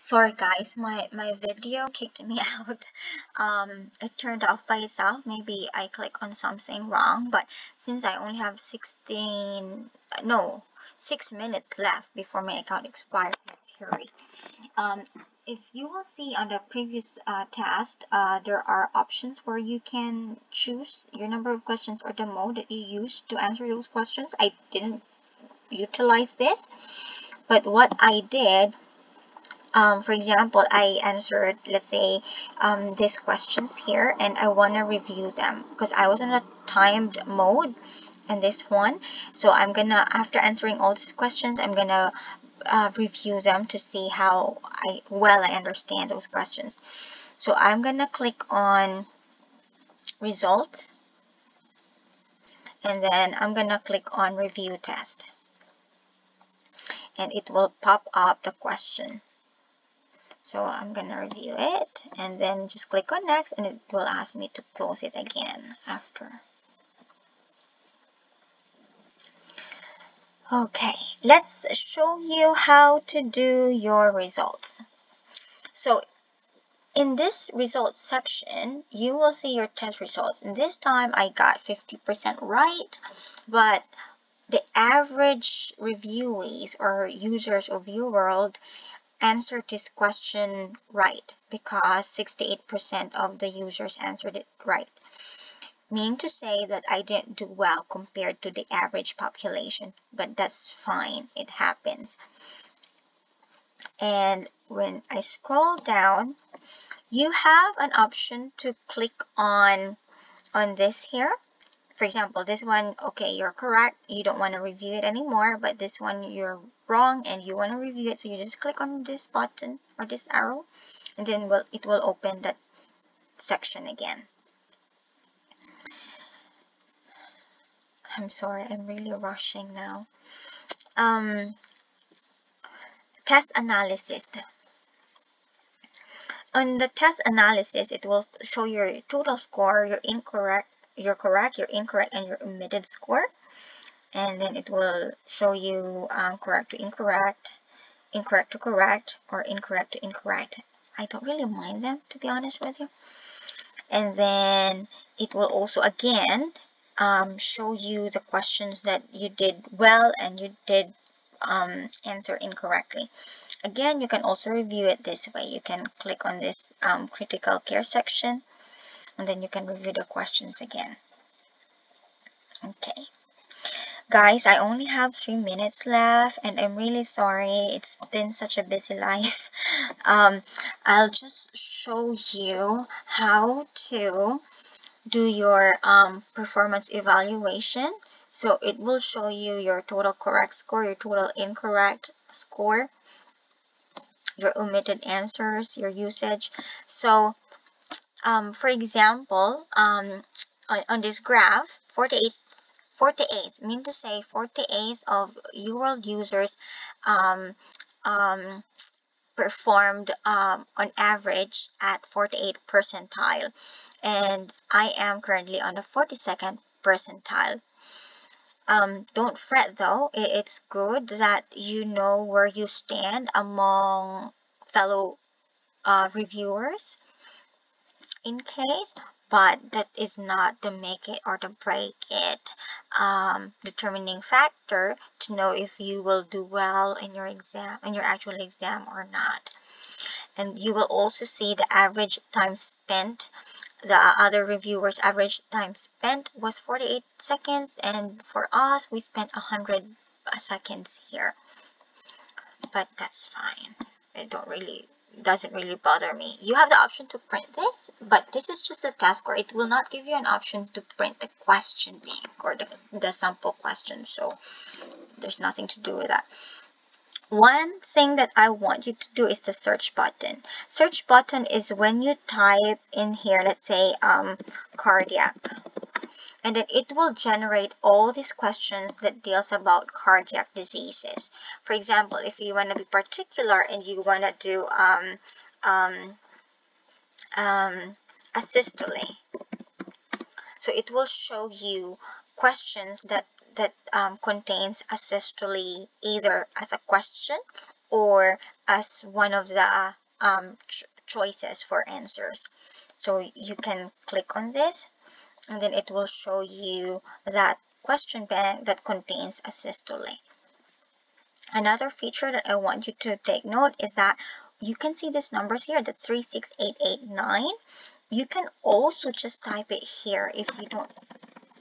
Sorry guys, my video kicked me out. It turned off by itself. Maybe I clicked on something wrong, but since I only have 6 minutes left before my account expires, hurry. If you will see on the previous test, there are options where you can choose your number of questions or the mode that you use to answer those questions. I didn't utilize this, but what I did, for example, I answered, let's say, these questions here, and I want to review them because I was in a timed mode in this one. So I'm gonna, after answering all these questions, I'm gonna review them to see how well I understand those questions. So I'm gonna click on results, and then I'm gonna click on review test, and it will pop up the question. So I'm gonna review it and then just click on next, and it will ask me to close it again after. Okay, let's show you how to do your results. So in this results section, you will see your test results. And this time I got 50% right, but the average reviewees or users of UWorld answered this question right because 68% of the users answered it right. Meaning to say that I didn't do well compared to the average population, but that's fine, it happens. And when I scroll down, you have an option to click on this here. For example, this one, okay, you're correct, you don't want to review it anymore, but this one you're wrong and you want to review it, so you just click on this button or this arrow, and then it will open that section again. I'm sorry, I'm really rushing now. Test analysis. On the test analysis, it will show your total score, your correct, your incorrect, and your omitted score. And then it will show you correct to incorrect, incorrect to correct, or incorrect to incorrect. I don't really mind them, to be honest with you. And then it will also again show you the questions that you did well and you did answer incorrectly. Again, you can also review it this way. You can click on this critical care section, and then you can review the questions again. Okay. Guys, I only have 3 minutes left, and I'm really sorry. It's been such a busy life. I'll just show you how to do your performance evaluation. So it will show you your total correct score, your total incorrect score, your omitted answers, your usage. So for example, on this graph, 48 mean to say 48 of UWorld users performed on average at 48th percentile, and I am currently on the 42nd percentile. Don't fret though, it's good that you know where you stand among fellow reviewers in case, but that is not the make it or the break it determining factor to know if you will do well in your exam, in your actual exam, or not. And you will also see the average time spent. The other reviewers' average time spent was 48 seconds, and for us we spent 100 seconds here, but that's fine. It doesn't really bother me. You have the option to print this, but this is just a test score. It will not give you an option to print the question bank or the sample question, so there's nothing to do with that. One thing that I want you to do is the search button. Search button is when you type in here, let's say cardiac, and then it will generate all these questions that deals about cardiac diseases. For example, if you want to be particular and you want to do asystole, so it will show you questions that contains asystole either as a question or as one of the choices for answers. So you can click on this, and then it will show you that question bank that contains a systole. Another feature that I want you to take note is that you can see these numbers here, the 36889. You can also just type it here if you don't,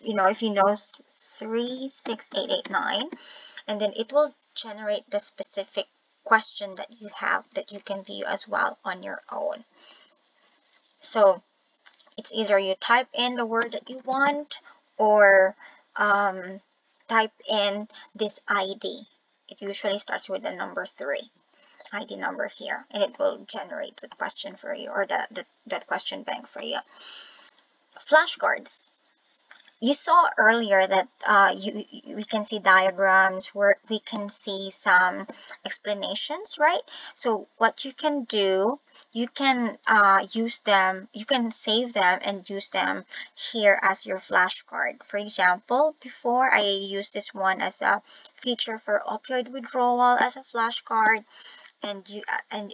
if you know 36889, and then it will generate the specific question that you have that you can view as well on your own. So it's either you type in the word that you want, or type in this ID. It usually starts with the number 3, ID number here, and it will generate the question for you, or that question bank for you. Flashcards. You saw earlier that we can see diagrams where we can see some explanations, right? So what you can do, you can use them, you can save them and use them here as your flashcard. For example, before I used this one as a feature for opioid withdrawal as a flashcard. And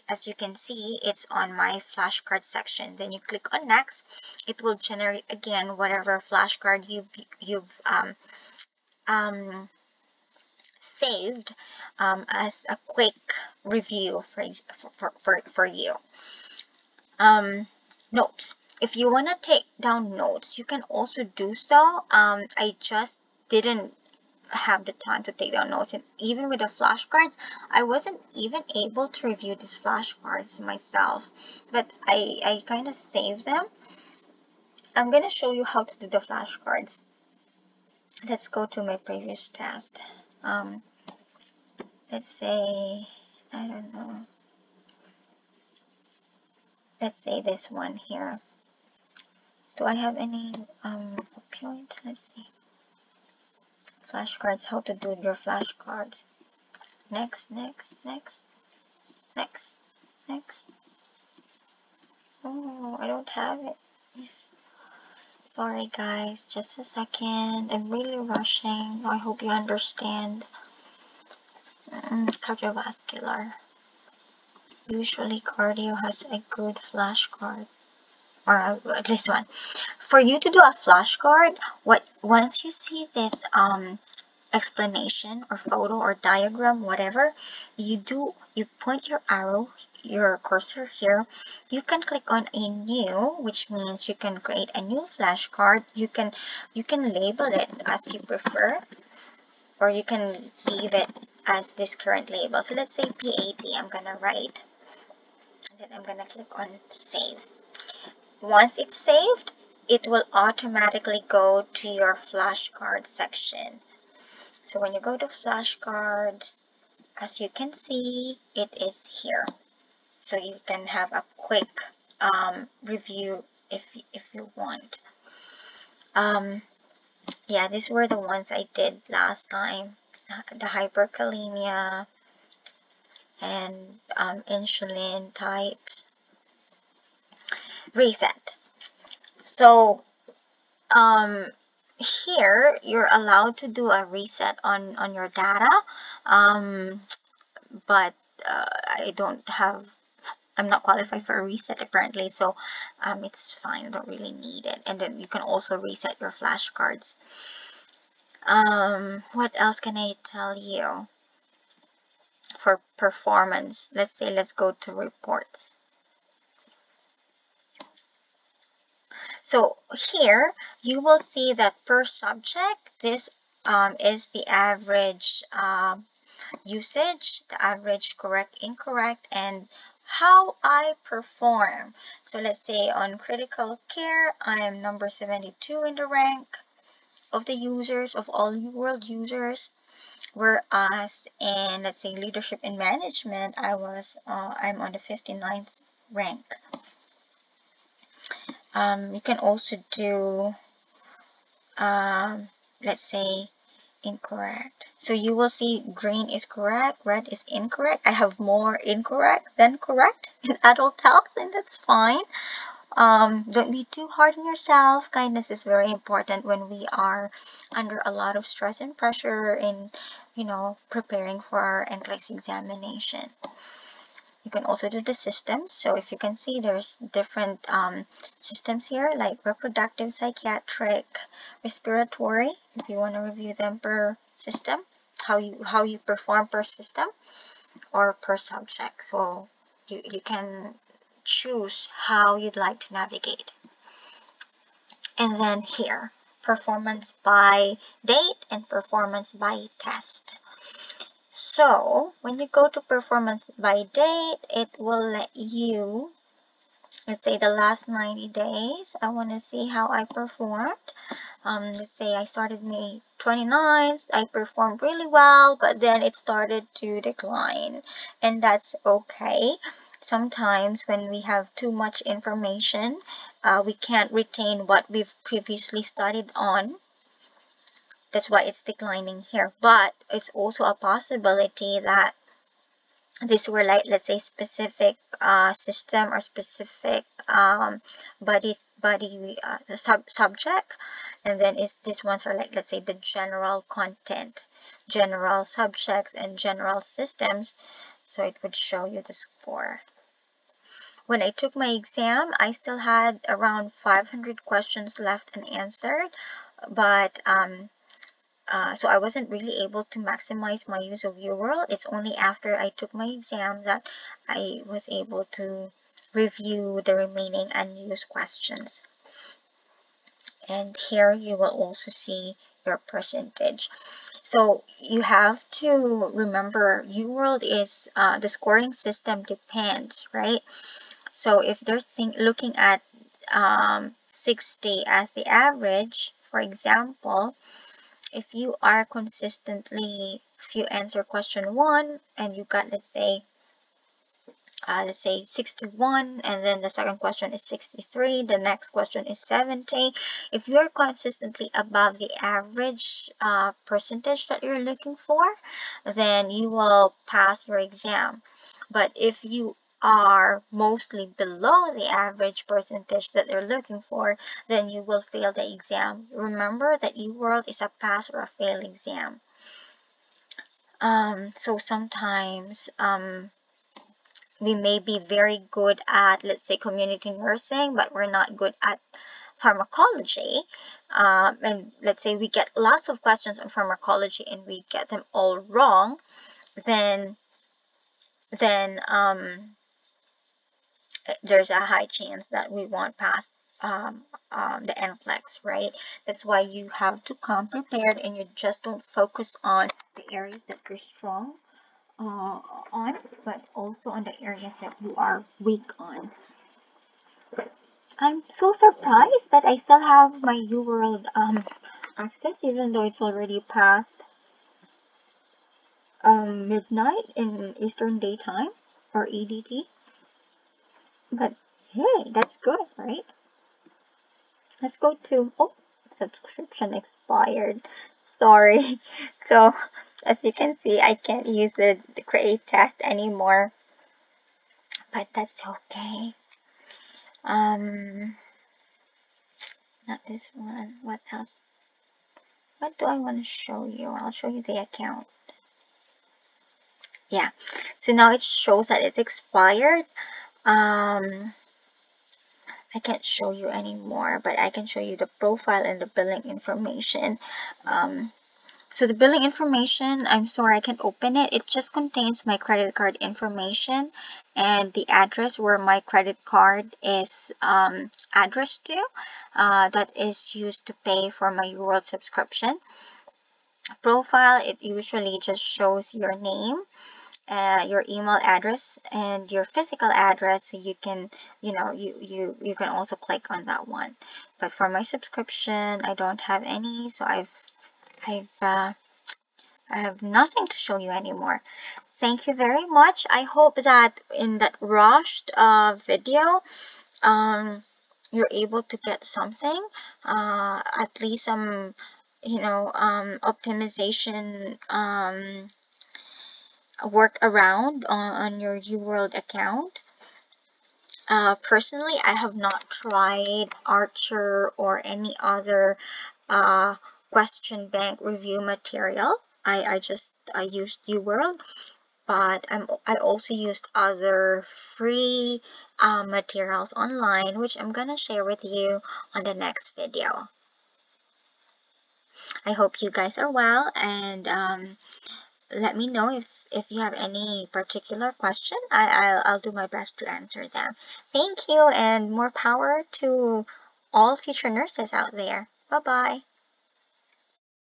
as you can see, it's on my flashcard section. Then you click on next. It will generate again whatever flashcard you've saved as a quick review for you. Notes. If you want to take down notes, you can also do so. I just didn't have the time to take down notes, and even with the flashcards, I wasn't even able to review these flashcards myself, but I kind of saved them. I'm gonna show you how to do the flashcards. Let's go to my previous test. Let's say, I don't know, let's say this one here. Do I have any opioids? Let's see. Flashcards, how to do your flashcards. Next. Oh, I don't have it. Yes. Sorry guys, just a second. I'm really rushing. I hope you understand. Cardiovascular. Usually cardio has a good flashcard. Or this one. For you to do a flashcard, once you see this explanation or photo or diagram, whatever, you point your arrow, your cursor here. You can click on a new, which means you can create a new flashcard. You can label it as you prefer, or you can leave it as this current label. So let's say PAD, I'm gonna write, and then I'm gonna click on save. Once it's saved, it will automatically go to your flashcard section. So when you go to flashcards, as you can see, it is here. So you can have a quick review if you want. Yeah, these were the ones I did last time. The hyperkalemia and insulin types. Reset. So here you're allowed to do a reset on your data, but I'm not qualified for a reset apparently, so it's fine, I don't really need it. And then you can also reset your flashcards. What else can I tell you for performance? Let's go to reports. So here you will see that per subject, this is the average usage, the average correct, incorrect, and how I perform. So let's say on critical care, I am number 72 in the rank of the users, of all UWorld users. Whereas in, let's say, leadership and management, I'm on the 59th rank. You can also do, let's say, incorrect. So you will see green is correct, red is incorrect. I have more incorrect than correct in adult health, and that's fine. Don't be too hard on yourself. Kindness is very important when we are under a lot of stress and pressure in preparing for our NCLEX examination. You can also do the systems. So if you can see, there's different systems here, like reproductive, psychiatric, respiratory. If you want to review them per system, how you perform per system or per subject. So you can choose how you'd like to navigate. And then here, performance by date and performance by test. So when you go to performance by date, it will let you, let's say the last 90 days, I want to see how I performed. Let's say I started May 29th, I performed really well, but then it started to decline, and that's okay. Sometimes when we have too much information, we can't retain what we've previously studied on. That's why it's declining here. But it's also a possibility that these were like, let's say, specific system or specific subject, and then these ones are like, let's say, the general content, general subjects, and general systems. So it would show you the score. When I took my exam, I still had around 500 questions left unanswered, but so I wasn't really able to maximize my use of UWorld. It's only after I took my exam that I was able to review the remaining unused questions. And here you will also see your percentage. So you have to remember, UWorld is, the scoring system depends, right? So if they're looking at 60 as the average, for example, if you are consistently, if you answer question 1 and you got, let's say 61, and then the second question is 63, the next question is 70. If you are consistently above the average percentage that you're looking for, then you will pass your exam. But if you are mostly below the average percentage that they're looking for, then you will fail the exam. Remember that UWorld is a pass or a fail exam. So sometimes we may be very good at, let's say, community nursing, but we're not good at pharmacology. And let's say we get lots of questions on pharmacology and we get them all wrong, then there's a high chance that we won't pass the NCLEX, right? That's why you have to come prepared, and you just don't focus on the areas that you're strong on, but also on the areas that you are weak on. I'm so surprised that I still have my UWorld access, even though it's already past midnight in Eastern Daytime or EDT. But hey, that's good, right? Let's go to, oh, subscription expired. Sorry. So, as you can see, I can't use the create test anymore. But that's okay. Not this one. What else? What do I want to show you? I'll show you the account. Yeah. So now it shows that it's expired. I can't show you anymore, but I can show you the profile and the billing information. So the billing information, I'm sorry, I can't open it. It just contains my credit card information and the address where my credit card is addressed to. That is used to pay for my UWorld subscription. Profile, it usually just shows your name, your email address, and your physical address, so you can, you can also click on that one. But for my subscription, I don't have any, so I have nothing to show you anymore. Thank you very much. I hope that in that rushed video, you're able to get something, at least some, optimization work around on your UWorld account. Personally, I have not tried Archer or any other question bank review material. I used UWorld, but I also used other free materials online, which I'm gonna share with you on the next video. I hope you guys are well, and let me know if you have any particular question. I'll do my best to answer them. Thank you, and more power to all future nurses out there. Bye bye.